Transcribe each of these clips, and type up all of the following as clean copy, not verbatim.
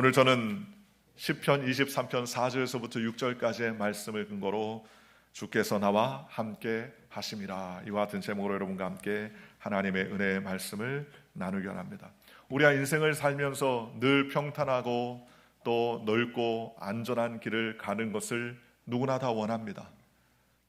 오늘 저는 시편 23편 4절에서부터 6절까지의 말씀을 근거로 주께서 나와 함께 하심이라, 이와 같은 제목으로 여러분과 함께 하나님의 은혜의 말씀을 나누기 원합니다. 우리가 인생을 살면서 늘 평탄하고 또 넓고 안전한 길을 가는 것을 누구나 다 원합니다.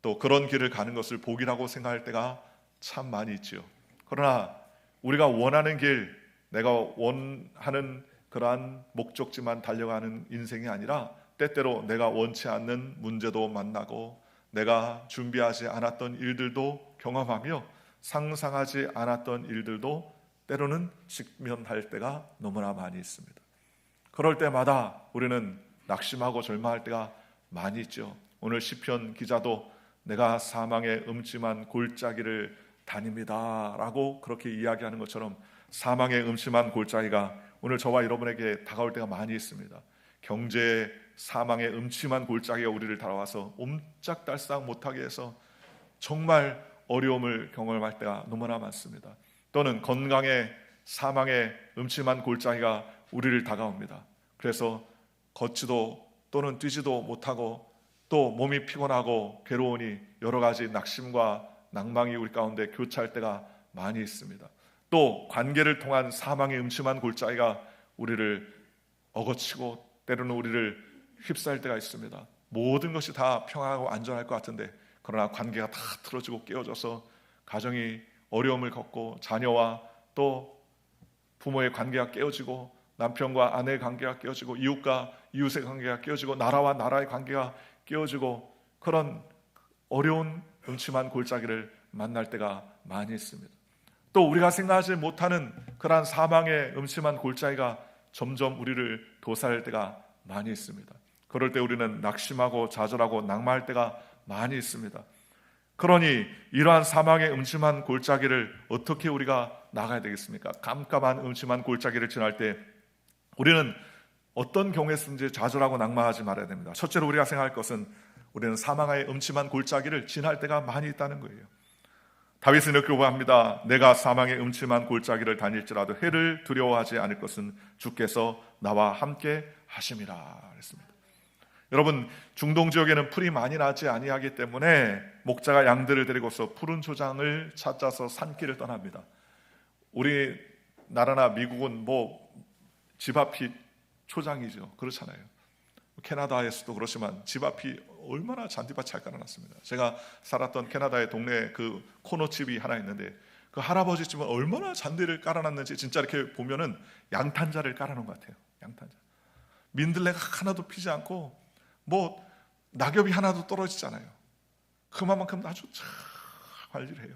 또 그런 길을 가는 것을 복이라고 생각할 때가 참 많이 있지요. 그러나 우리가 원하는 길, 내가 원하는 그러한 목적지만 달려가는 인생이 아니라 때때로 내가 원치 않는 문제도 만나고 내가 준비하지 않았던 일들도 경험하며 상상하지 않았던 일들도 때로는 직면할 때가 너무나 많이 있습니다. 그럴 때마다 우리는 낙심하고 절망할 때가 많이 있죠. 오늘 시편 기자도 내가 사망의 음침한 골짜기를 다닙니다 라고 그렇게 이야기하는 것처럼 사망의 음침한 골짜기가 오늘 저와 여러분에게 다가올 때가 많이 있습니다. 경제의 사망의 음침한 골짜기가 우리를 따라와서 옴짝달싹 못하게 해서 정말 어려움을 경험할 때가 너무나 많습니다. 또는 건강의 사망의 음침한 골짜기가 우리를 다가옵니다. 그래서 걷지도 또는 뛰지도 못하고 또 몸이 피곤하고 괴로우니 여러 가지 낙심과 낭망이 우리 가운데 교차할 때가 많이 있습니다. 또 관계를 통한 사망의 음침한 골짜기가 우리를 어거치고 때로는 우리를 휩싸일 때가 있습니다. 모든 것이 다 평안하고 안전할 것 같은데 그러나 관계가 다 틀어지고 깨어져서 가정이 어려움을 겪고 자녀와 또 부모의 관계가 깨어지고 남편과 아내의 관계가 깨어지고 이웃과 이웃의 관계가 깨어지고 나라와 나라의 관계가 깨어지고 그런 어려운 음침한 골짜기를 만날 때가 많이 있습니다. 또 우리가 생각하지 못하는 그러한 사망의 음침한 골짜기가 점점 우리를 도사할 때가 많이 있습니다. 그럴 때 우리는 낙심하고 좌절하고 낙마할 때가 많이 있습니다. 그러니 이러한 사망의 음침한 골짜기를 어떻게 우리가 나가야 되겠습니까? 깜깜한 음침한 골짜기를 지날 때 우리는 어떤 경우에든지 좌절하고 낙마하지 말아야 됩니다. 첫째로 우리가 생각할 것은 우리는 사망의 음침한 골짜기를 지날 때가 많이 있다는 거예요. 다윗은 이렇게 고백합니다. 내가 사망의 음침한 골짜기를 다닐지라도 해를 두려워하지 않을 것은 주께서 나와 함께 하심이라 그랬습니다. 여러분, 중동 지역에는 풀이 많이 나지 아니하기 때문에 목자가 양들을 데리고서 푸른 초장을 찾아서 산길을 떠납니다. 우리나라나 미국은 집 앞이 초장이죠. 그렇잖아요. 캐나다에서도 그렇지만 집 앞이 얼마나 잔디밭 잘 깔아놨습니다. 제가 살았던 캐나다의 동네에 그 코너집이 하나 있는데 그 할아버지 집은 얼마나 잔디를 깔아놨는지 진짜 이렇게 보면은 양탄자를 깔아놓은 것 같아요. 양탄자. 민들레가 하나도 피지 않고 낙엽이 하나도 떨어지잖아요. 그만큼 아주 잘 관리를 해요.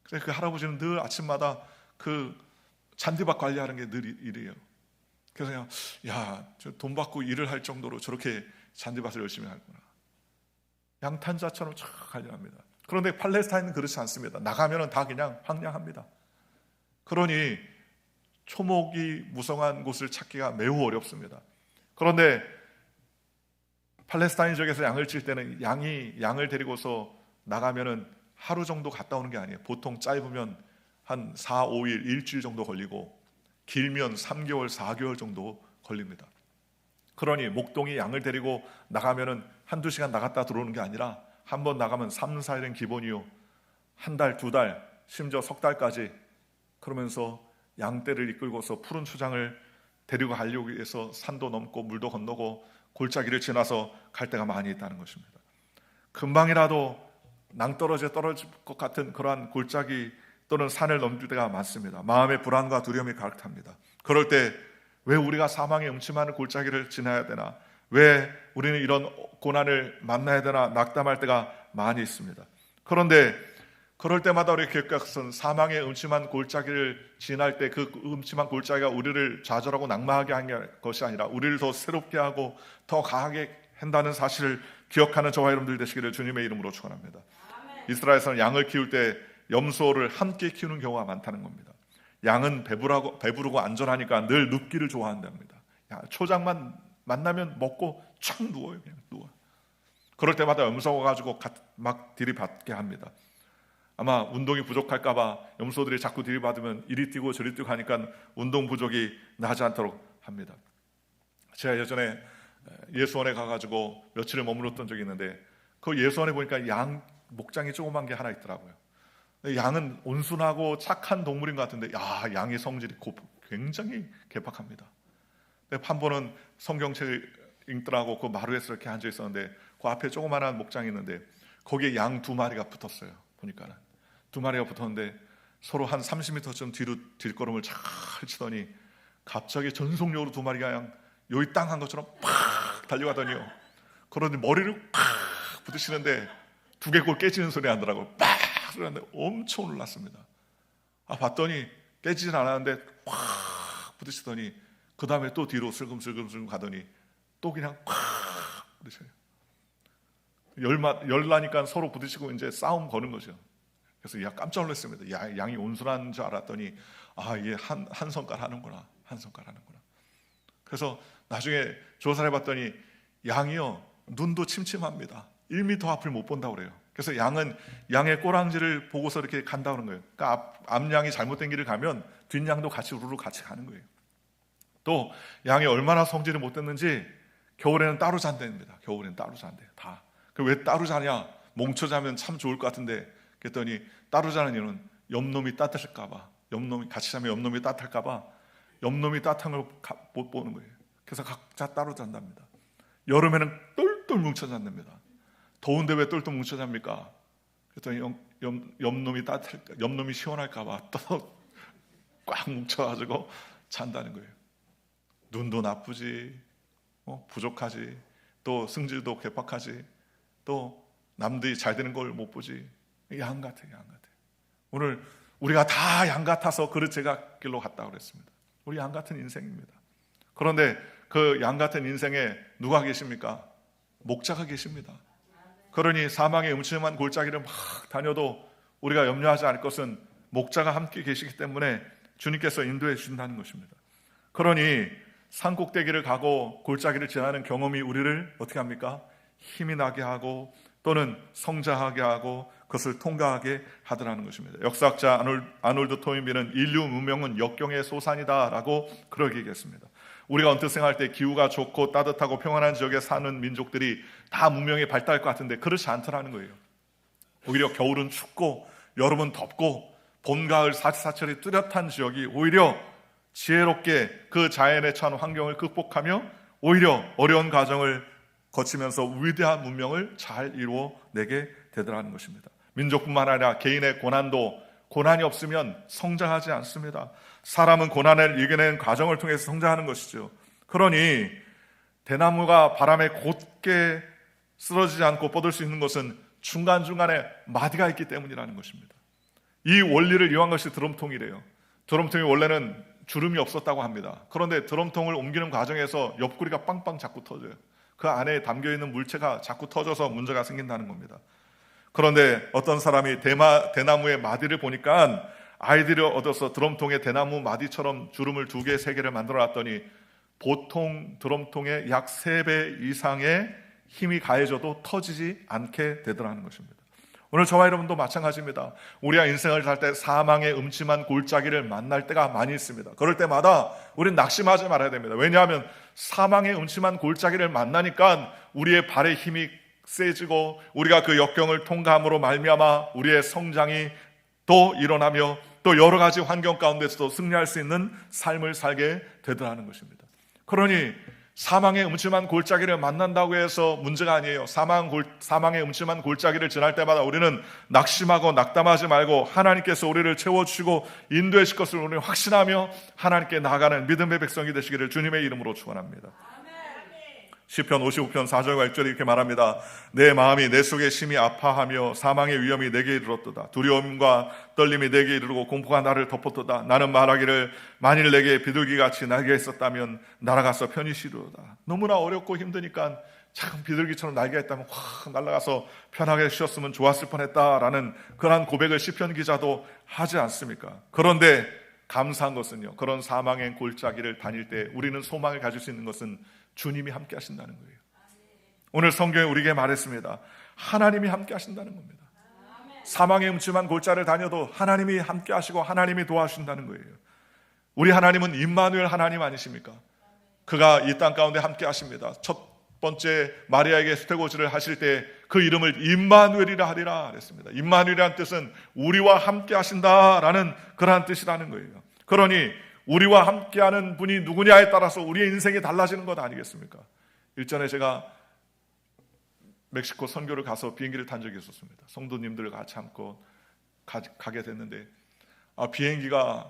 그래서 그 할아버지는 늘 아침마다 그 잔디밭 관리하는 게 늘 일이에요. 그래서 그냥 저 돈 받고 일을 할 정도로 저렇게 잔디밭을 열심히 하구나. 양탄자처럼 쫙 관리합니다. 그런데 팔레스타인은 그렇지 않습니다. 나가면은 다 그냥 황량합니다. 그러니 초목이 무성한 곳을 찾기가 매우 어렵습니다. 그런데 팔레스타인 지역에서 양을 칠 때는 양을 데리고서 나가면은 하루 정도 갔다 오는 게 아니에요. 보통 짧으면 한 4, 5일, 일주일 정도 걸리고 길면 3개월, 4개월 정도 걸립니다. 그러니 목동이 양을 데리고 나가면은 한두 시간 나갔다 들어오는 게 아니라 한 번 나가면 3, 4일은 기본이요. 한 달, 두 달, 심지어 석 달까지 그러면서 양떼를 이끌고서 푸른 초장을 데리고 가려고 해서 산도 넘고 물도 건너고 골짜기를 지나서 갈 때가 많이 있다는 것입니다. 금방이라도 낭떠러지에 떨어질 것 같은 그러한 골짜기 또는 산을 넘길 때가 많습니다. 마음의 불안과 두려움이 가득합니다. 그럴 때 왜 우리가 사망의 음침한 골짜기를 지나야 되나? 왜 우리는 이런 고난을 만나야 되나? 낙담할 때가 많이 있습니다. 그런데 그럴 때마다 우리 기억각선 사망의 음침한 골짜기를 지날 때 그 음침한 골짜기가 우리를 좌절하고 낙마하게 한 것이 아니라 우리를 더 새롭게 하고 더 강하게 한다는 사실을 기억하는 저와 여러분들 되시기를 주님의 이름으로 축원합니다. 이스라엘에서는 양을 키울 때 염소를 함께 키우는 경우가 많다는 겁니다. 양은 배부르고 안전하니까 늘 눕기를 좋아한답니다. 초장만 만나면 먹고 촥 누워요. 그냥 누워. 그럴 때마다 염소가 가지고 막 들이받게 합니다. 아마 운동이 부족할까 봐 염소들이 자꾸 들이받으면 이리 뛰고 저리 뛰고 하니까 운동 부족이 나지 않도록 합니다. 제가 예전에 예수원에 가가지고 며칠을 머물렀던 적이 있는데 그 예수원에 보니까 양 목장이 조그만 게 하나 있더라고요. 양은 온순하고 착한 동물인 것 같은데 양의 성질이 굉장히 괴팍합니다. 한 번은 성경책을 읽더라고 그 마루에서 이렇게 앉아 있었는데 그 앞에 조그마한 목장이 있는데 거기에 양 2마리가 붙었어요. 보니까는 2마리가 붙었는데 서로 한 30m쯤 뒤로 뒷걸음을 잘 치더니 갑자기 전속력으로 2마리가 그냥 여기 땅 한 것처럼 팍 달려가더니요. 그러더니 머리를 팍 부딪히는데 두개골 깨지는 소리 나더라고요. 팍 소리 나는데 엄청 놀랐습니다. 봤더니 깨지진 않았는데 팍 부딪히더니 그 다음에 또 뒤로 슬금슬금 가더니 또 그냥 팍 부딪혀요. 열나니까 서로 부딪히고 이제 싸움 거는 거죠. 그래서 깜짝 놀랐습니다. 양이 온순한 줄 알았더니 이게 한 손가락 하는구나. 한 손가락 하는구나. 그래서 나중에 조사를 해봤더니 양이요 눈도 침침합니다. 1m 앞을 못 본다고 그래요. 그래서 양은 양의 꼬랑지를 보고서 이렇게 간다고 하는 거예요. 그러니까 앞양이 잘못된 길을 가면 뒷양도 같이 우르르 같이 가는 거예요. 또 양이 얼마나 성질이 못됐는지 겨울에는 따로 잔답니다. 겨울에는 따로 잔대요. 다. 왜 따로 자냐? 뭉쳐 자면 참 좋을 것 같은데 그랬더니 따로 자는 이유는 옆놈이 따뜻할까 봐. 옆놈이 같이 자면 옆놈이 따뜻할까 봐 옆놈이 따뜻한 걸 못 보는 거예요. 그래서 각자 따로 잔답니다. 여름에는 똘똘 뭉쳐 잔답니다. 더운데 왜 똘똘 뭉쳐 잡니까? 그랬더니 옆놈이 따뜻할까, 옆놈이 시원할까 봐 또 꽉 뭉쳐가지고 잔다는 거예요. 눈도 나쁘지, 부족하지, 또 승질도 괴팍하지, 또 남들이 잘 되는 걸 못 보지. 양 같아요, 양 같아요. 오늘 우리가 다 양 같아서 그릇 제각길로 갔다고 그랬습니다. 우리 양 같은 인생입니다. 그런데 그 양 같은 인생에 누가 계십니까? 목자가 계십니다. 그러니 사망의 음침한 골짜기를 막 다녀도 우리가 염려하지 않을 것은 목자가 함께 계시기 때문에 주님께서 인도해 주신다는 것입니다. 그러니 산꼭대기를 가고 골짜기를 지나는 경험이 우리를 어떻게 합니까? 힘이 나게 하고 또는 성장하게 하고 그것을 통과하게 하더라는 것입니다. 역사학자 아놀드 토인비는 인류 문명은 역경의 소산이다라고 그러게 얘기했습니다. 우리가 언뜻 생각할 때 기후가 좋고 따뜻하고 평안한 지역에 사는 민족들이 다 문명이 발달할 것 같은데 그렇지 않더라는 거예요. 오히려 겨울은 춥고 여름은 덥고 봄, 가을 사시사철이 뚜렷한 지역이 오히려 지혜롭게 그 자연에 처한 환경을 극복하며 오히려 어려운 과정을 거치면서 위대한 문명을 잘 이루어내게 되더라는 것입니다. 민족뿐만 아니라 개인의 고난이 없으면 성장하지 않습니다. 사람은 고난을 이겨내는 과정을 통해서 성장하는 것이죠. 그러니 대나무가 바람에 곧게 쓰러지지 않고 뻗을 수 있는 것은 중간중간에 마디가 있기 때문이라는 것입니다. 이 원리를 이용한 것이 드럼통이래요. 드럼통이 원래는 주름이 없었다고 합니다. 그런데 드럼통을 옮기는 과정에서 옆구리가 빵빵 자꾸 터져요. 그 안에 담겨있는 물체가 자꾸 터져서 문제가 생긴다는 겁니다. 그런데 어떤 사람이 대나무의 마디를 보니까 아이디를 얻어서 드럼통에 대나무 마디처럼 주름을 2개, 3개를 만들어 놨더니 보통 드럼통의 약 3배 이상의 힘이 가해져도 터지지 않게 되더라는 것입니다. 오늘 저와 여러분도 마찬가지입니다. 우리가 인생을 살 때 사망의 음침한 골짜기를 만날 때가 많이 있습니다. 그럴 때마다 우리는 낙심하지 말아야 됩니다. 왜냐하면 사망의 음침한 골짜기를 만나니까 우리의 발의 힘이 세지고 우리가 그 역경을 통과함으로 말미암아 우리의 성장이 또 일어나며 또 여러 가지 환경 가운데서도 승리할 수 있는 삶을 살게 되더라는 것입니다. 그러니 사망의 음침한 골짜기를 만난다고 해서 문제가 아니에요. 사망의 음침한 골짜기를 지날 때마다 우리는 낙심하고 낙담하지 말고 하나님께서 우리를 채워주시고 인도해 주실 것을 우리는 확신하며 하나님께 나아가는 믿음의 백성이 되시기를 주님의 이름으로 축원합니다. 시편 55편 4절과 1절에 이렇게 말합니다. 내 마음이 내 속에 심히 아파하며 사망의 위험이 내게 이르렀도다. 두려움과 떨림이 내게 이르고 공포가 나를 덮었도다. 나는 말하기를 만일 내게 비둘기같이 날개가 있었다면 날아가서 편히 쉬리로다. 너무나 어렵고 힘드니까 참 비둘기처럼 날개가 있다면 확 날아가서 편하게 쉬었으면 좋았을 뻔했다라는 그러한 고백을 시편 기자도 하지 않습니까? 그런데 감사한 것은요, 그런 사망의 골짜기를 다닐 때 우리는 소망을 가질 수 있는 것은 주님이 함께 하신다는 거예요. 오늘 성경에 우리에게 말했습니다. 하나님이 함께 하신다는 겁니다. 사망의 음침한 골짜기를 다녀도 하나님이 함께 하시고 하나님이 도와주신다는 거예요. 우리 하나님은 임마누엘 하나님 아니십니까? 그가 이 땅 가운데 함께 하십니다. 첫 번째 마리아에게 수태고지를 하실 때 그 이름을 임마누엘이라 하리라 그랬습니다. 임마누엘이라는 뜻은 우리와 함께 하신다라는 그러한 뜻이라는 거예요. 그러니 우리와 함께하는 분이 누구냐에 따라서 우리의 인생이 달라지는 것 아니겠습니까? 일전에 제가 멕시코 선교를 가서 비행기를 탄 적이 있었습니다. 성도님들과 같이 함께 가게 됐는데 비행기가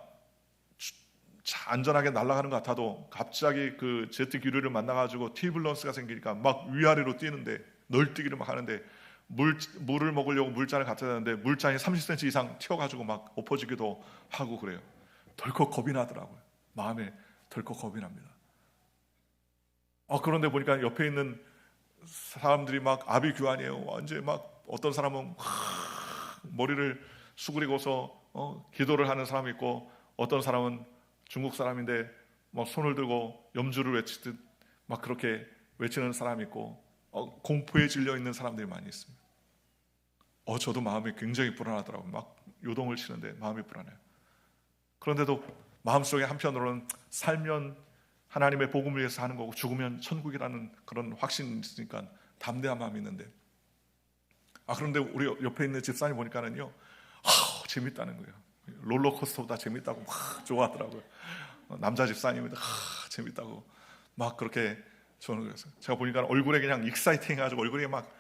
안전하게 날아가는 것 같아도 갑자기 그 제트 기류를 만나가지고 티블런스가 생기니까 막 위아래로 뛰는데 널뛰기를 막 하는데 물을 먹으려고 물잔을 갖다 대는데 물잔이 30cm 이상 튀어가지고 막 엎어지기도 하고 그래요. 덜컥 겁이 나더라고요. 마음에 덜컥 겁이 납니다. 그런데 보니까 옆에 있는 사람들이 막 아비규환이에요. 완전 막 어떤 사람은 머리를 수그리고서 기도를 하는 사람이 있고 어떤 사람은 중국 사람인데 막 손을 들고 염주를 외치듯 막 그렇게 외치는 사람이 있고 공포에 질려 있는 사람들이 많이 있습니다. 저도 마음이 굉장히 불안하더라고요. 막 요동을 치는데 마음이 불안해요. 그런데도 마음속에 한편으로는 살면 하나님의 복음을 위해서 하는 거고 죽으면 천국이라는 그런 확신이 있으니까 담대한 마음이 있는데 그런데 우리 옆에 있는 집사님 보니까는요 재밌다는 거예요. 롤러코스터보다 재밌다고 막 좋아하더라고요. 남자 집사님인데 재밌다고 막 그렇게 저는 그래서 제가 보니까 얼굴에 그냥 익사이팅 해가지고 얼굴이 막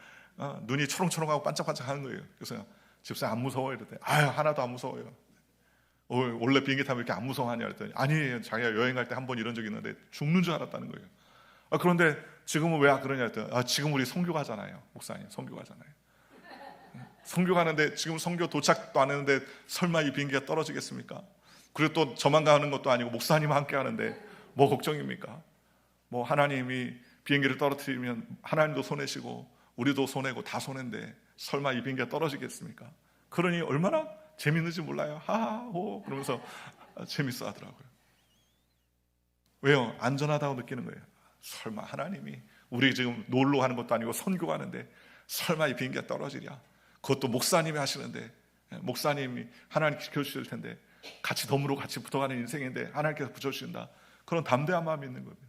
눈이 초롱초롱하고 반짝반짝하는 거예요. 그래서 집사님 안 무서워요? 이랬더니 하나도 안 무서워요. 원래 비행기 타면 이렇게 안 무서워하냐 그랬더니 아니에요. 자기가 여행 갈 때 한 번 이런 적이 있는데 죽는 줄 알았다는 거예요. 그런데 지금은 왜 그러냐 그랬더니 지금 우리 선교 가잖아요. 목사님 선교 가잖아요. 선교 가는데 지금 선교 도착도 안 했는데 설마 이 비행기가 떨어지겠습니까? 그리고 또 저만 가는 것도 아니고 목사님 함께 하는데 뭐 걱정입니까? 뭐 하나님이 비행기를 떨어뜨리면 하나님도 손해시고 우리도 손해고 다 손해인데 설마 이 비행기가 떨어지겠습니까? 그러니 얼마나 재밌는지 몰라요. 하하호 그러면서 재밌어 하더라고요. 왜요? 안전하다고 느끼는 거예요. 설마 하나님이 우리 지금 놀러 가는 것도 아니고 선교 가는데 설마 이 비행기가 떨어지랴? 그것도 목사님이 하시는데 목사님이 하나님 지켜주실 텐데 같이 덤으로 같이 붙어가는 인생인데 하나님께서 붙여주신다. 그런 담대한 마음이 있는 겁니다.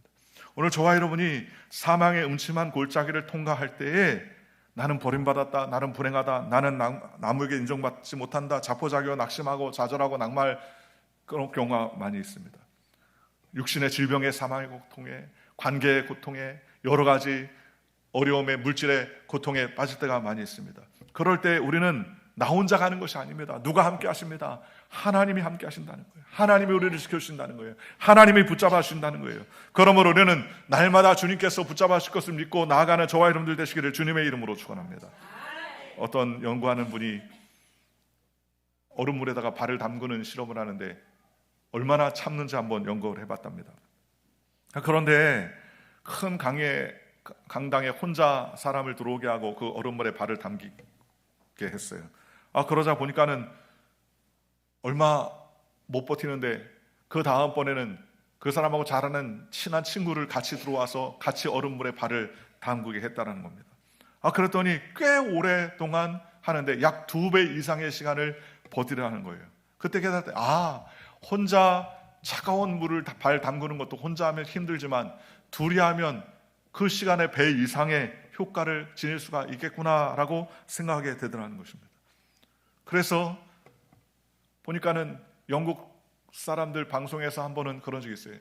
오늘 저와 여러분이 사망의 음침한 골짜기를 통과할 때에 나는 버림받았다, 나는 불행하다, 나는 남에게 인정받지 못한다, 자포자기하고 낙심하고 좌절하고 낙말 그런 경우가 많이 있습니다. 육신의 질병의 사망의 고통에 관계의 고통에 여러 가지 어려움의 물질의 고통에 빠질 때가 많이 있습니다. 그럴 때 우리는 나 혼자 가는 것이 아닙니다. 누가 함께 하십니다. 하나님이 함께 하신다는 거예요. 하나님이 우리를 지켜주신다는 거예요. 하나님이 붙잡아 주신다는 거예요. 그러므로 우리는 날마다 주님께서 붙잡아 주실 것을 믿고 나아가는 저와 여러분들 되시기를 주님의 이름으로 축원합니다. 어떤 연구하는 분이 얼음물에다가 발을 담그는 실험을 하는데 얼마나 참는지 한번 연구를 해봤답니다. 그런데 큰 강당에 혼자 사람을 들어오게 하고 그 얼음물에 발을 담기게 했어요. 그러자 보니까는 얼마 못 버티는데 그 다음번에는 그 사람하고 잘 아는 친한 친구를 같이 들어와서 같이 얼음물에 발을 담그게 했다는 겁니다. 그랬더니 꽤 오랫동안 하는데 약 2배 이상의 시간을 버티라는 거예요. 그때 깨달을 때 혼자 차가운 물을 발 담그는 것도 혼자 하면 힘들지만 둘이 하면 그 시간의 배 이상의 효과를 지닐 수가 있겠구나라고 생각하게 되더라는 것입니다. 그래서 보니까는 영국 사람들 방송에서 한 번은 그런 적이 있어요.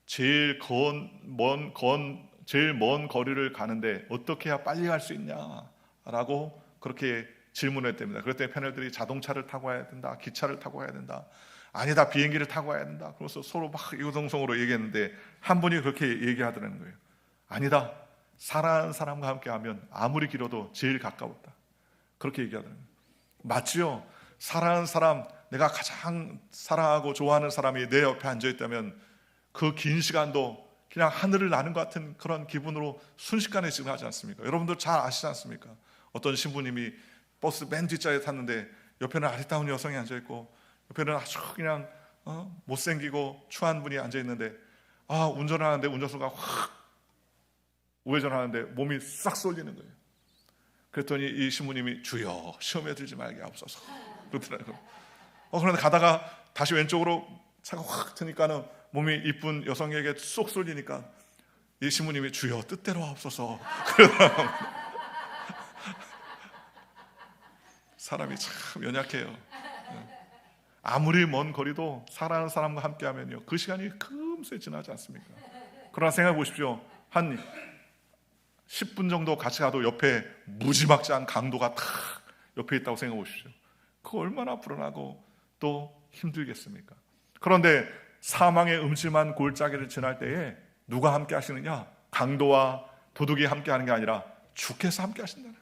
제일 먼 거리를 가는데 어떻게 해야 빨리 갈 수 있냐라고 그렇게 질문했답니다. 그랬더니 패널들이 자동차를 타고 가야 된다, 기차를 타고 가야 된다, 아니다 비행기를 타고 가야 된다. 그래서 서로 막 이구동성으로 얘기했는데 한 분이 그렇게 얘기하더라는 거예요. 아니다, 사랑하는 사람과 함께 하면 아무리 길어도 제일 가까웠다. 그렇게 얘기하더라는 거예요. 맞지요? 사랑하는 사람, 내가 가장 사랑하고 좋아하는 사람이 내 옆에 앉아있다면 그 긴 시간도 그냥 하늘을 나는 것 같은 그런 기분으로 순식간에 지나가지 않습니까? 여러분들 잘 아시지 않습니까? 어떤 신부님이 버스 맨 뒷자리에 탔는데 옆에는 아리따운 여성이 앉아있고 옆에는 아주 그냥 못생기고 추한 분이 앉아있는데 운전을 하는데 운전수가 확 우회전하는데 몸이 싹 쏠리는 거예요. 그랬더니 이 신부님이 주여 시험에 들지 말게 하옵소서 그러더라고요. 그런데 가다가 다시 왼쪽으로 차가 확 트니까는 몸이 이쁜 여성에게 쏙 쏠리니까 이 신부님이 주여 뜻대로 하옵소서. 사람이 참 연약해요. 아무리 먼 거리도 사랑하는 사람과 함께하면요, 그 시간이 금세 지나지 않습니까? 그러나 생각해 보십시오. 한 10분 정도 같이 가도 옆에 무지막지한 강도가 탁 옆에 있다고 생각해 보십시오. 그거 얼마나 불안하고 또 힘들겠습니까? 그런데 사망의 음침한 골짜기를 지날 때에 누가 함께 하시느냐? 강도와 도둑이 함께 하는 게 아니라 주께서 함께 하신다는 거예요.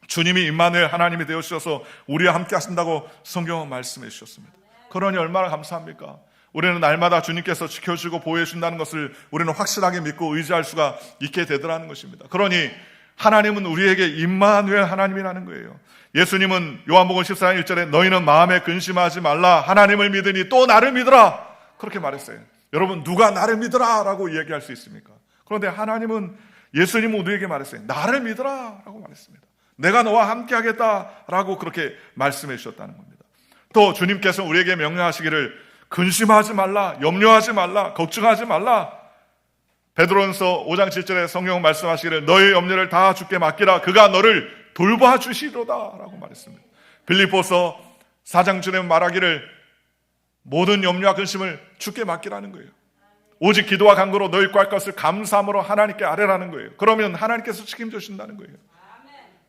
주님이 임마누엘 하나님이 되어주셔서 우리와 함께 하신다고 성경은 말씀해 주셨습니다. 그러니 얼마나 감사합니까? 우리는 날마다 주님께서 지켜주고 보호해 준다는 것을 우리는 확실하게 믿고 의지할 수가 있게 되더라는 것입니다. 그러니 하나님은 우리에게 임마누엘 하나님이라는 거예요. 예수님은 요한복음 14장 1절에 너희는 마음에 근심하지 말라 하나님을 믿으니 또 나를 믿으라 그렇게 말했어요. 여러분, 누가 나를 믿으라 라고 이야기할 수 있습니까? 그런데 하나님은, 예수님은 우리에게 말했어요. 나를 믿으라 라고 말했습니다. 내가 너와 함께 하겠다라고 그렇게 말씀해 주셨다는 겁니다. 또 주님께서 우리에게 명령하시기를 근심하지 말라, 염려하지 말라, 걱정하지 말라. 베드로전서 5장 7절에 성경 말씀하시기를 너의 염려를 다 주께 맡기라 그가 너를 돌봐주시리로다 라고 말했습니다. 빌립보서 4장 중에 말하기를 모든 염려와 근심을 주께 맡기라는 거예요. 오직 기도와 간구로 너희 구할 것을 감사함으로 하나님께 아뢰라는 거예요. 그러면 하나님께서 책임져 주신다는 거예요.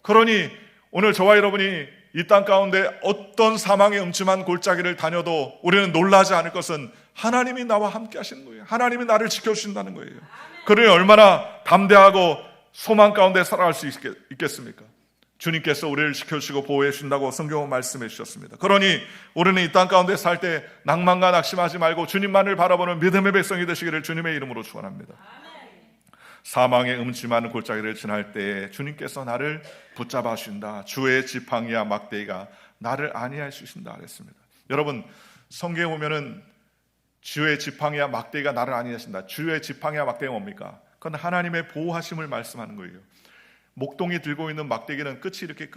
그러니 오늘 저와 여러분이 이 땅 가운데 어떤 사망의 음침한 골짜기를 다녀도 우리는 놀라지 않을 것은 하나님이 나와 함께 하시는 거예요. 하나님이 나를 지켜주신다는 거예요. 그러니 얼마나 담대하고 소망 가운데 살아갈 수 있겠습니까? 주님께서 우리를 지켜주시고 보호해 주신다고 성경은 말씀해 주셨습니다. 그러니 우리는 이 땅 가운데 살 때 낭만과 낙심하지 말고 주님만을 바라보는 믿음의 백성이 되시기를 주님의 이름으로 축원합니다. 사망의 음침한 골짜기를 지날 때에 주님께서 나를 붙잡아 주신다. 주의 지팡이와 막대기가 나를 안위하여 주신다 그랬습니다. 여러분, 성경에 보면은 주의 지팡이와 막대기가 나를 안위하신다. 주의 지팡이와 막대기가 뭡니까? 그건 하나님의 보호하심을 말씀하는 거예요. 목동이 들고 있는 막대기는 끝이 이렇게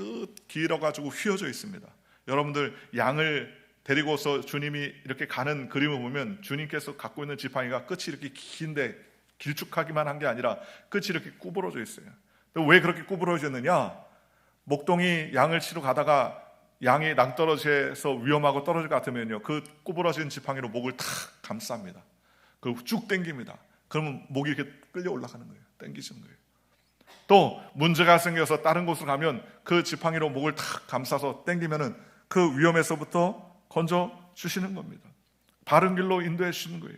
길어가지고 휘어져 있습니다. 여러분들 양을 데리고서 주님이 이렇게 가는 그림을 보면 주님께서 갖고 있는 지팡이가 끝이 이렇게 긴데 길쭉하기만 한 게 아니라 끝이 이렇게 구부러져 있어요. 왜 그렇게 구부러졌느냐? 목동이 양을 치러 가다가 양이 낭떠러지에서 위험하고 떨어질 것 같으면요, 그 구부러진 지팡이로 목을 탁 감쌉니다. 그리고 쭉 당깁니다. 그러면 목이 이렇게 끌려 올라가는 거예요. 당기시는 거예요. 또 문제가 생겨서 다른 곳으로 가면 그 지팡이로 목을 탁 감싸서 당기면은 그 위험에서부터 건져 주시는 겁니다. 바른 길로 인도해 주시는 거예요.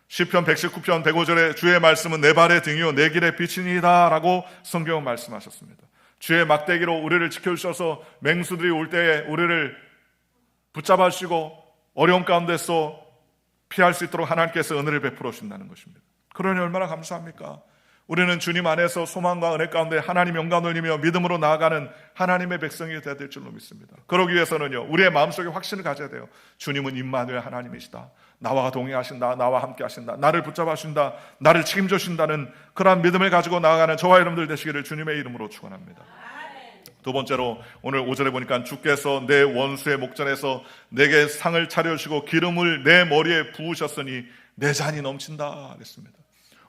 시편 119편 105절에 주의 말씀은 내 발의 등이요 내 길의 빛이니이다 라고 성경은 말씀하셨습니다. 주의 막대기로 우리를 지켜주셔서 맹수들이 올 때에 우리를 붙잡아 주시고 어려움 가운데서 피할 수 있도록 하나님께서 은혜를 베풀어 주신다는 것입니다. 그러니 얼마나 감사합니까? 우리는 주님 안에서 소망과 은혜 가운데 하나님 영광 돌리며 믿음으로 나아가는 하나님의 백성이 되어야 될 줄로 믿습니다. 그러기 위해서는요, 우리의 마음속에 확신을 가져야 돼요. 주님은 임마누엘 하나님이시다. 나와 동행하신다. 나와 함께 하신다. 나를 붙잡아 주신다. 나를 책임져 주신다는 그러한 믿음을 가지고 나아가는 저와 여러분들 되시기를 주님의 이름으로 축원합니다. 두 번째로 오늘 5절에 보니까 주께서 내 원수의 목전에서 내게 상을 차려주시고 기름을 내 머리에 부으셨으니 내 잔이 넘친다 그랬습니다.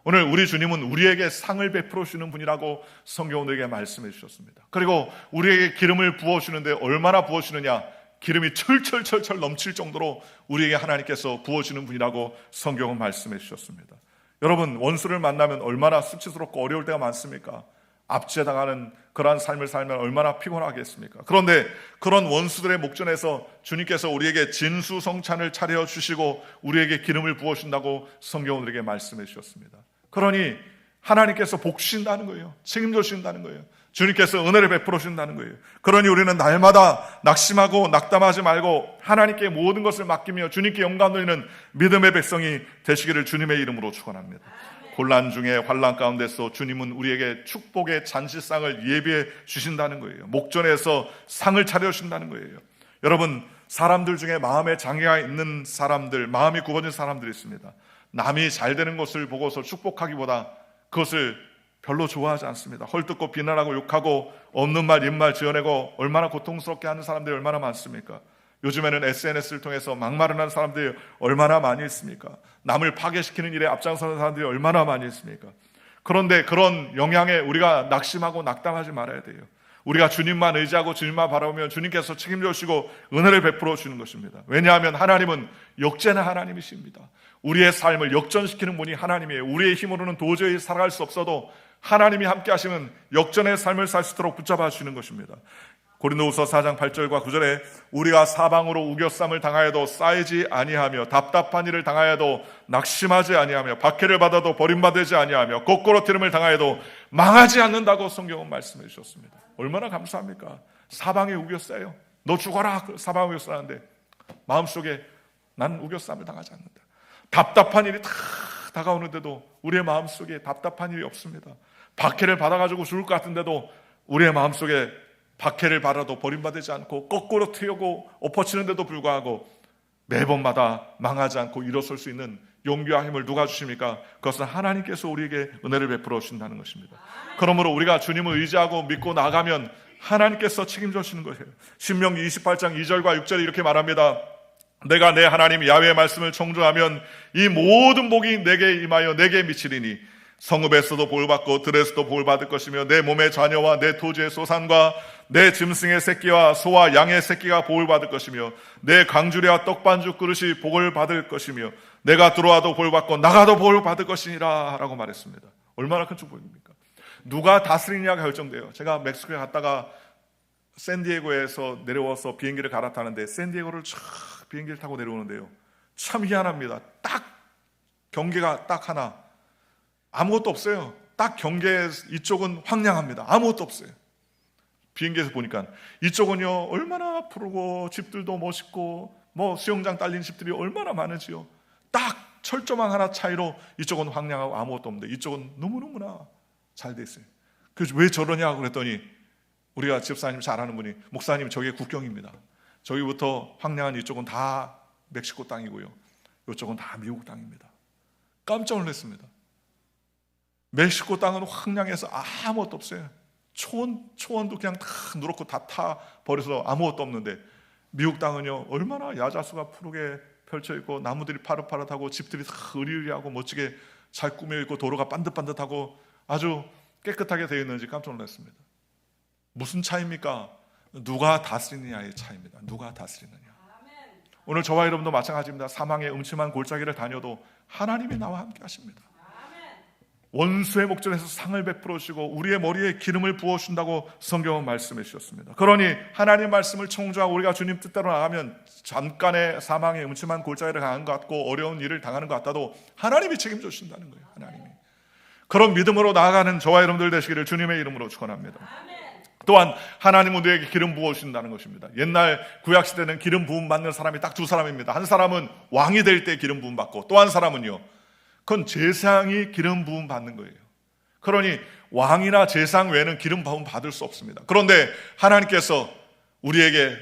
오늘 우리 주님은 우리에게 상을 베풀어 주시는 분이라고 성경은 우리에게 말씀해 주셨습니다. 그리고 우리에게 기름을 부어주시는데 얼마나 부어주시느냐? 기름이 철철철철 넘칠 정도로 우리에게 하나님께서 부어주시는 분이라고 성경은 말씀해 주셨습니다. 여러분, 원수를 만나면 얼마나 수치스럽고 어려울 때가 많습니까? 압제당하는 그러한 삶을 살면 얼마나 피곤하겠습니까? 그런데 그런 원수들의 목전에서 주님께서 우리에게 진수성찬을 차려주시고 우리에게 기름을 부어준다고 성경은 우리에게 말씀해 주셨습니다. 그러니 하나님께서 복주신다는 거예요. 책임져 주신다는 거예요. 주님께서 은혜를 베풀어 주신다는 거예요. 그러니 우리는 날마다 낙심하고 낙담하지 말고 하나님께 모든 것을 맡기며 주님께 영광 돌리는 믿음의 백성이 되시기를 주님의 이름으로 축원합니다. 곤란 중에 환난 가운데서 주님은 우리에게 축복의 잔치상을 예비해 주신다는 거예요. 목전에서 상을 차려주신다는 거예요. 여러분, 사람들 중에 마음에 장애가 있는 사람들, 마음이 굽어진 사람들이 있습니다. 남이 잘 되는 것을 보고서 축복하기보다 그것을 별로 좋아하지 않습니다. 헐뜯고 비난하고 욕하고 없는 말 입말 지어내고 얼마나 고통스럽게 하는 사람들이 얼마나 많습니까? 요즘에는 SNS를 통해서 막말을 하는 사람들이 얼마나 많이 있습니까? 남을 파괴시키는 일에 앞장서는 사람들이 얼마나 많이 있습니까? 그런데 그런 영향에 우리가 낙심하고 낙담하지 말아야 돼요. 우리가 주님만 의지하고 주님만 바라보면 주님께서 책임져 주시고 은혜를 베풀어 주는 것입니다. 왜냐하면 하나님은 역전의 하나님이십니다. 우리의 삶을 역전시키는 분이 하나님이에요. 우리의 힘으로는 도저히 살아갈 수 없어도 하나님이 함께 하시면 역전의 삶을 살 수 있도록 붙잡아 주시는 것입니다. 고린도후서 4장 8절과 9절에 우리가 사방으로 우겨쌈을 당하여도 쌓이지 아니하며 답답한 일을 당하여도 낙심하지 아니하며 박해를 받아도 버림받지 아니하며 거꾸로 트림을 당하여도 망하지 않는다고 성경은 말씀해 주셨습니다. 얼마나 감사합니까? 사방에 우겨싸요. 너 죽어라 사방에 우겨싸는데 마음속에 난 우겨쌈을 당하지 않는다. 답답한 일이 다 다가오는데도 우리의 마음속에 답답한 일이 없습니다. 박해를 받아가지고 죽을 것 같은데도 우리의 마음속에 박해를 받아도 버림받지 않고 거꾸로 튀고 엎어치는데도 불구하고 매번마다 망하지 않고 일어설 수 있는 용기와 힘을 누가 주십니까? 그것은 하나님께서 우리에게 은혜를 베풀어 주신다는 것입니다. 그러므로 우리가 주님을 의지하고 믿고 나가면 하나님께서 책임져 주시는 거예요. 신명기 28장 2절과 6절에 이렇게 말합니다. 내가 내 하나님 야훼의 말씀을 청종하면 이 모든 복이 내게 임하여 내게 미치리니 성읍에서도 보호받고 들에서도 보호받을 것이며 내 몸의 자녀와 내 토지의 소산과 내 짐승의 새끼와 소와 양의 새끼가 보호받을 것이며 내 강주리와 떡반죽 그릇이 복을 받을 것이며 내가 들어와도 보호받고 나가도 보호받을 것이니라 라고 말했습니다. 얼마나 큰 축복입니까? 누가 다스리냐가 결정돼요. 제가 멕시코에 갔다가 샌디에고에서 내려와서 비행기를 갈아타는데 샌디에고를 쫙 비행기를 타고 내려오는데요, 참 희한합니다. 딱 경계가 딱 하나, 아무것도 없어요. 딱 경계 이쪽은 황량합니다. 아무것도 없어요. 비행기에서 보니까 이쪽은요 얼마나 푸르고 집들도 멋있고 뭐 수영장 딸린 집들이 얼마나 많으지요. 딱 철조망 하나 차이로 이쪽은 황량하고 아무것도 없는데 이쪽은 너무너무나 잘 돼 있어요. 그래서 왜 저러냐고 그랬더니 우리가 집사님 잘 아는 분이, 목사님 저게 국경입니다. 저기부터 황량한 이쪽은 다 멕시코 땅이고요, 이쪽은 다 미국 땅입니다. 깜짝 놀랐습니다. 멕시코 땅은 황량해서 아무것도 없어요. 초원도 그냥 다 누렇고 다 타 버려서 아무것도 없는데 미국 땅은요 얼마나 야자수가 푸르게 펼쳐있고 나무들이 파릇파릇하고 집들이 다 으리으리하고 멋지게 잘 꾸며있고 도로가 반듯반듯하고 아주 깨끗하게 되어 있는지 깜짝 놀랐습니다. 무슨 차이입니까? 누가 다스리느냐의 차이입니다. 누가 다스리느냐. 오늘 저와 여러분도 마찬가지입니다. 사망의 음침한 골짜기를 다녀도 하나님이 나와 함께 하십니다. 원수의 목전에서 상을 베풀어 주시고 우리의 머리에 기름을 부어 준다고 성경은 말씀해 주셨습니다. 그러니 하나님의 말씀을 청조하고 우리가 주님 뜻대로 나가면 잠깐의 사망의 음침한 골짜기를 당하는 것 같고 어려운 일을 당하는 것 같아도 하나님이 책임져 주신다는 거예요. 하나님이. 그런 믿음으로 나아가는 저와 여러분들 되시기를 주님의 이름으로 축원합니다. 또한 하나님은 우리에게 기름 부어주신다는 것입니다. 옛날 구약시대는 기름 부음 받는 사람이 딱 두 사람입니다. 한 사람은 왕이 될 때 기름 부음 받고, 또 한 사람은요 그건 제사장이 기름 부음 받는 거예요. 그러니 왕이나 제사장 외에는 기름 부음 받을 수 없습니다. 그런데 하나님께서 우리에게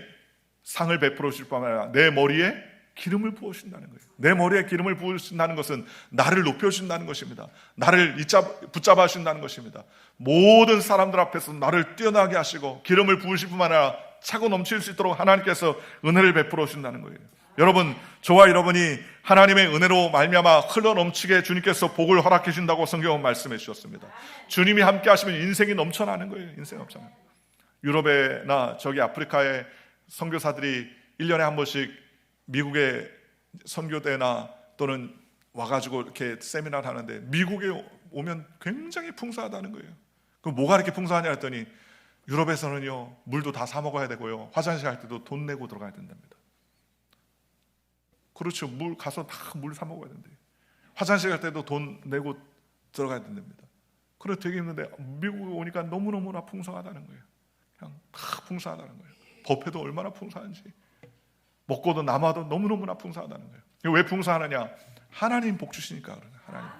상을 베풀어 주실 뿐만 아니라 내 머리에 기름을 부어주신다는 거예요. 내 머리에 기름을 부어주신다는 것은 나를 높여주신다는 것입니다. 나를 붙잡아 주신다는 것입니다. 모든 사람들 앞에서 나를 뛰어나게 하시고 기름을 부으실 뿐만 아니라 차고 넘칠 수 있도록 하나님께서 은혜를 베풀어 주신다는 거예요. 여러분, 저와 여러분이 하나님의 은혜로 말미암아 흘러 넘치게 주님께서 복을 허락해 주신다고 성경은 말씀해 주셨습니다. 주님이 함께 하시면 인생이 넘쳐나는 거예요. 인생이 넘쳐나는 거예요. 유럽에나 저기 아프리카에 선교사들이 1년에 한 번씩 미국의 선교대나 또는 와가지고 이렇게 세미나를 하는데 미국에 오면 굉장히 풍성하다는 거예요. 그럼 뭐가 이렇게 풍성하냐 했더니 유럽에서는요 물도 다 사 먹어야 되고요, 화장실 갈 때도 돈 내고 들어가야 된답니다. 그렇죠. 물 가서 다 물 사 먹어야 된대요. 화장실 갈 때도 돈 내고 들어가야 된답니다. 그래 되게 힘든데 미국에 오니까 너무너무나 풍성하다는 거예요. 그냥 다 풍성하다는 거예요. 법회도 얼마나 풍성한지, 먹고도 남아도 너무너무나 풍성하다는 거예요. 왜 풍성하느냐? 하나님 복 주시니까 그래요. 하나님 복.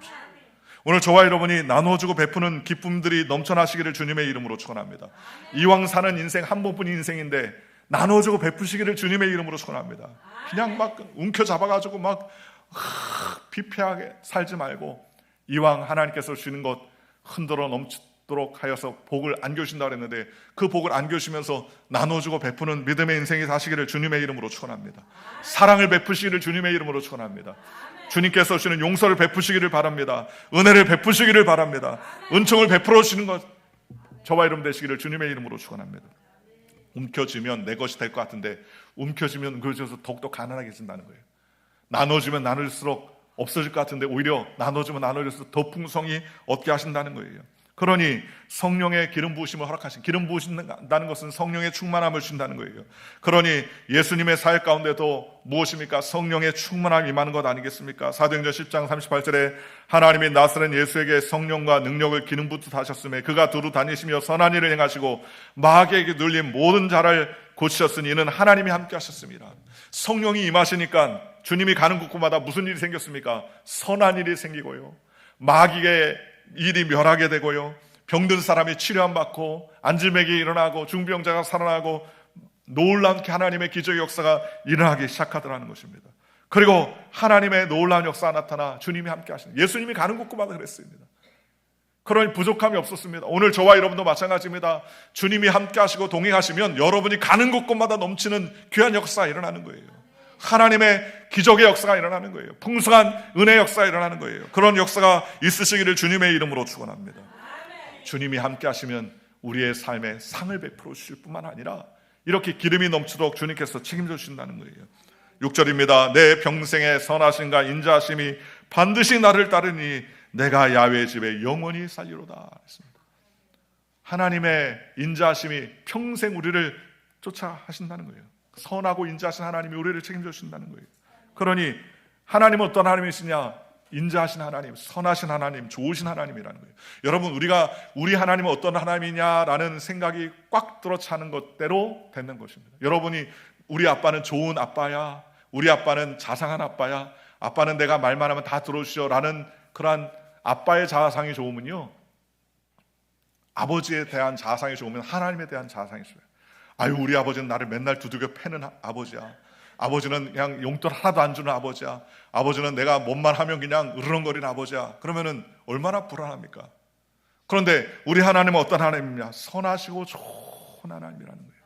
오늘 저와 여러분이 나눠주고 베푸는 기쁨들이 넘쳐나시기를 주님의 이름으로 축원합니다. 이왕 사는 인생 한 번뿐인 인생인데 나눠주고 베푸시기를 주님의 이름으로 축원합니다. 그냥 막 움켜잡아가지고 막 피폐하게 살지 말고 이왕 하나님께서 주시는 것 흔들어 받도록 하여서 복을 안겨주신다 그랬는데 그 복을 안겨주시면서 나눠주고 베푸는 믿음의 인생이 사시기를 주님의 이름으로 축원합니다. 사랑을 베푸시기를 주님의 이름으로 축원합니다. 주님께서 주시는 용서를 베푸시기를 바랍니다. 은혜를 베푸시기를 바랍니다. 은총을 베풀어 주시는 것 저와 여러분 되시기를 주님의 이름으로 축원합니다. 움켜쥐면 내 것이 될 것 같은데 움켜쥐면 그것에서 더욱더 가난하게진다는 거예요. 나눠주면 나눌수록 없어질 것 같은데 오히려 나눠주면 나눠질수록 더 풍성히 얻게 하신다는 거예요. 그러니 성령의 기름 부으심을 허락하신, 기름 부으신다는 것은 성령의 충만함을 주신다는 거예요. 그러니 예수님의 사역 가운데도 무엇입니까? 성령의 충만함이 임하는 것 아니겠습니까? 사도행전 10장 38절에 하나님이 나사렛 예수에게 성령과 능력을 기름 붓듯 하셨으며 그가 두루 다니시며 선한 일을 행하시고 마귀에게 눌린 모든 자를 고치셨으니 이는 하나님이 함께 하셨습니다. 성령이 임하시니까 주님이 가는 곳마다 무슨 일이 생겼습니까? 선한 일이 생기고요, 마귀의 일이 멸하게 되고요, 병든 사람이 치료함 받고 안질맥이 일어나고 중병자가 살아나고 놀랍게 하나님의 기적의 역사가 일어나기 시작하더라는 것입니다. 그리고 하나님의 놀라운 역사가 나타나 주님이 함께 하시는, 예수님이 가는 곳마다 그랬습니다. 그러니 부족함이 없었습니다. 오늘 저와 여러분도 마찬가지입니다. 주님이 함께 하시고 동행하시면 여러분이 가는 곳마다 넘치는 귀한 역사가 일어나는 거예요. 하나님의 기적의 역사가 일어나는 거예요. 풍성한 은혜의 역사가 일어나는 거예요. 그런 역사가 있으시기를 주님의 이름으로 축원합니다. 주님이 함께 하시면 우리의 삶에 상을 베풀어 주실 뿐만 아니라 이렇게 기름이 넘치도록 주님께서 책임져 주신다는 거예요. 6절입니다. 내 평생의 선하심과 인자하심이 반드시 나를 따르니 내가 야훼의 집에 영원히 살리로다 했습니다. 하나님의 인자하심이 평생 우리를 쫓아 하신다는 거예요. 선하고 인자하신 하나님이 우리를 책임져 주신다는 거예요. 그러니 하나님은 어떤 하나님이시냐? 인자하신 하나님, 선하신 하나님, 좋으신 하나님이라는 거예요. 여러분, 우리 하나님은 어떤 하나님이냐라는 생각이 꽉 들어차는 것대로 되는 것입니다. 여러분이 우리 아빠는 좋은 아빠야, 우리 아빠는 자상한 아빠야, 아빠는 내가 말만 하면 다 들어주셔 라는 그러한 아빠의 자아상이 좋으면요, 아버지에 대한 자아상이 좋으면 하나님에 대한 자아상이 좋아요. 아유, 우리 아버지는 나를 맨날 두들겨 패는 아버지야. 아버지는 그냥 용돈 하나도 안 주는 아버지야. 아버지는 내가 뭔 말 하면 그냥 으르렁거리는 아버지야. 그러면은 얼마나 불안합니까? 그런데 우리 하나님은 어떤 하나님이냐? 선하시고 좋은 하나님이라는 거예요.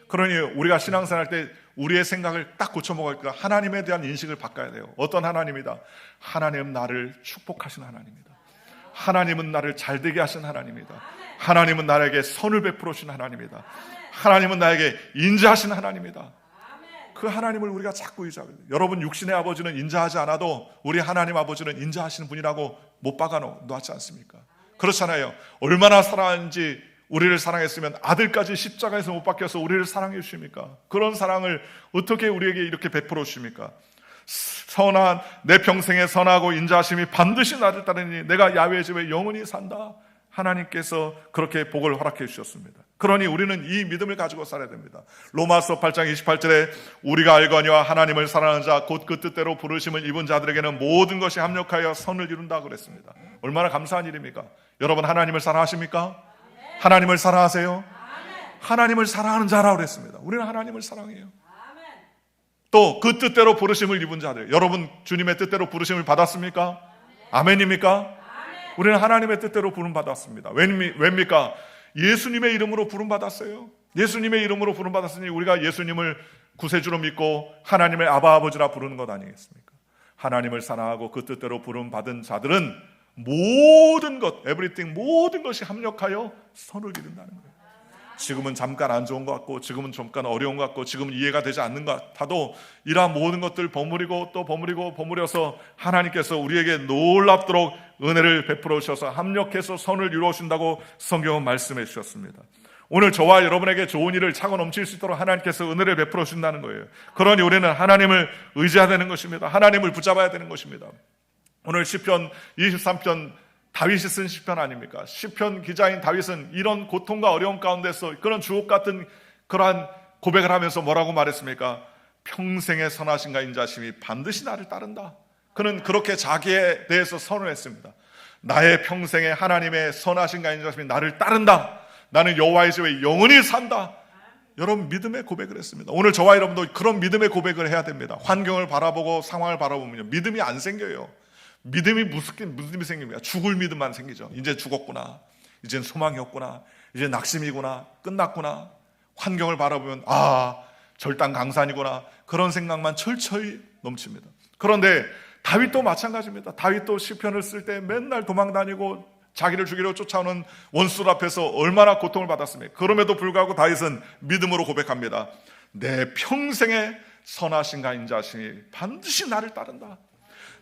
그러니 우리가 신앙생활 때 우리의 생각을 딱 고쳐먹을까? 하나님에 대한 인식을 바꿔야 돼요. 어떤 하나님이다? 하나님은 나를 축복하신 하나님이다. 하나님은 나를 잘되게 하신 하나님이다. 하나님은 나에게 선을 베풀어 주신 하나님이다. 하나님은 나에게 인자하신 하나님이다. 그 하나님을 우리가 자꾸 의지하고, 여러분 육신의 아버지는 인자하지 않아도 우리 하나님 아버지는 인자하시는 분이라고 못 박아 놓았지 않습니까? 그렇잖아요. 얼마나 사랑하는지, 우리를 사랑했으면 아들까지 십자가에서 못 박혀서 우리를 사랑해 주십니까? 그런 사랑을 어떻게 우리에게 이렇게 베풀어 주십니까? 선한 내 평생에 선하고 인자하심이 반드시 나를 따르니 내가 야훼의 집에 영원히 산다. 하나님께서 그렇게 복을 허락해 주셨습니다. 그러니 우리는 이 믿음을 가지고 살아야 됩니다. 로마서 8장 28절에 우리가 알거니와 하나님을 사랑하는 자 곧 그 뜻대로 부르심을 입은 자들에게는 모든 것이 합력하여 선을 이룬다 그랬습니다. 얼마나 감사한 일입니까? 여러분, 하나님을 사랑하십니까? 하나님을 사랑하세요? 하나님을 사랑하는 자라고 그랬습니다. 우리는 하나님을 사랑해요. 또 그 뜻대로 부르심을 입은 자들, 여러분 주님의 뜻대로 부르심을 받았습니까? 아멘입니까? 우리는 하나님의 뜻대로 부름받았습니다. 왜입니까? 예수님의 이름으로 부름받았어요. 예수님의 이름으로 부름받았으니 우리가 예수님을 구세주로 믿고 하나님의 아바 아버지라 부르는 것 아니겠습니까? 하나님을 사랑하고 그 뜻대로 부름받은 자들은 모든 것, everything, 모든 것이 합력하여 선을 이룬다는 거예요. 지금은 잠깐 안 좋은 것 같고, 지금은 잠깐 어려운 것 같고, 지금은 이해가 되지 않는 것 같아도 이러한 모든 것들 버무리고 또 버무려서 하나님께서 우리에게 놀랍도록 은혜를 베풀어 주셔서 합력해서 선을 이루어 주신다고 성경은 말씀해 주셨습니다. 오늘 저와 여러분에게 좋은 일을 차고 넘칠 수 있도록 하나님께서 은혜를 베풀어 주신다는 거예요. 그러니 우리는 하나님을 의지해야 되는 것입니다. 하나님을 붙잡아야 되는 것입니다. 오늘 시편 23편, 다윗이 쓴 시편 아닙니까? 시편 기자인 다윗은 이런 고통과 어려움 가운데서 그런 주옥 같은 그러한 고백을 하면서 뭐라고 말했습니까? 평생의 선하심과 인자심이 반드시 나를 따른다. 그는 그렇게 자기에 대해서 선언했습니다. 나의 평생에 하나님의 선하심과 인자심이 나를 따른다. 나는 여호와의 집에 영원히 산다. 여러분, 믿음의 고백을 했습니다. 오늘 저와 여러분도 그런 믿음의 고백을 해야 됩니다. 환경을 바라보고 상황을 바라보면 믿음이 안 생겨요. 믿음이 무슨 믿음이 생깁니까? 죽을 믿음만 생기죠. 이제 죽었구나. 이젠 소망이 없구나, 이제 낙심이구나, 끝났구나, 환경을 바라보면 절단 강산이구나, 그런 생각만 철철 넘칩니다. 그런데 다윗도 마찬가지입니다. 다윗도 시편을 쓸 때 맨날 도망다니고 자기를 죽이려 쫓아오는 원수 앞에서 얼마나 고통을 받았습니까? 그럼에도 불구하고 다윗은 믿음으로 고백합니다. 내 평생의 선하신가 인자하시니 반드시 나를 따른다.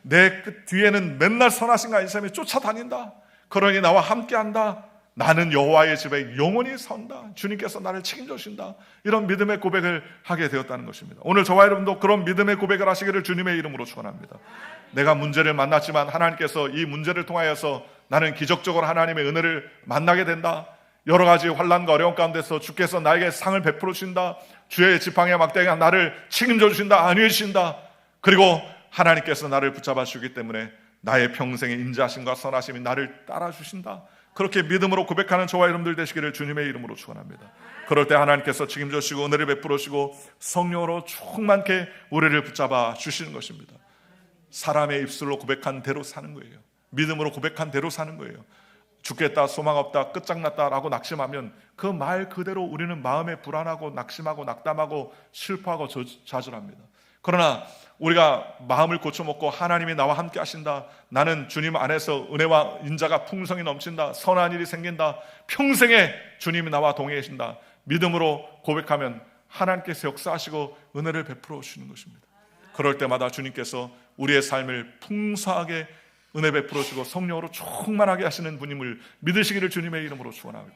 내 뒤에는 맨날 선하신가 인자하심이 쫓아다닌다. 그러니 나와 함께한다. 나는 여호와의 집에 영원히 선다. 주님께서 나를 책임져 주신다. 이런 믿음의 고백을 하게 되었다는 것입니다. 오늘 저와 여러분도 그런 믿음의 고백을 하시기를 주님의 이름으로 축원합니다. 내가 문제를 만났지만 하나님께서 이 문제를 통하여서 나는 기적적으로 하나님의 은혜를 만나게 된다. 여러 가지 환난과 어려움 가운데서 주께서 나에게 상을 베풀어 주신다. 주의 지팡이와 막대기가 나를 책임져 주신다. 안위해 주신다. 그리고 하나님께서 나를 붙잡아 주기 때문에 나의 평생의 인자하심과 선하심이 나를 따라 주신다. 그렇게 믿음으로 고백하는 저와 여러분들 되시기를 주님의 이름으로 축원합니다. 그럴 때 하나님께서 책임져 주시고 은혜를 베풀어 주시고 성령으로 충만케 우리를 붙잡아 주시는 것입니다. 사람의 입술로 고백한 대로 사는 거예요. 믿음으로 고백한 대로 사는 거예요. 죽겠다, 소망 없다, 끝장났다라고 낙심하면 그 말 그대로 우리는 마음에 불안하고 낙심하고 낙담하고 슬퍼하고 좌절합니다. 그러나 우리가 마음을 고쳐먹고 하나님이 나와 함께 하신다, 나는 주님 안에서 은혜와 인자가 풍성히 넘친다, 선한 일이 생긴다, 평생에 주님이 나와 동행해 계신다, 믿음으로 고백하면 하나님께서 역사하시고 은혜를 베풀어 주시는 것입니다. 그럴 때마다 주님께서 우리의 삶을 풍성하게 은혜 베풀어 주고 성령으로 충만하게 하시는 분임을 믿으시기를 주님의 이름으로 축원하고,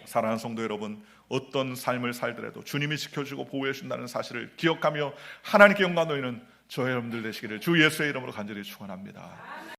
사랑하는 성도 여러분, 어떤 삶을 살더라도 주님이 지켜주고 보호해 주신다는 사실을 기억하며 하나님께 영광 돌리는 저와 여러분들 되시기를 주 예수의 이름으로 간절히 축원합니다.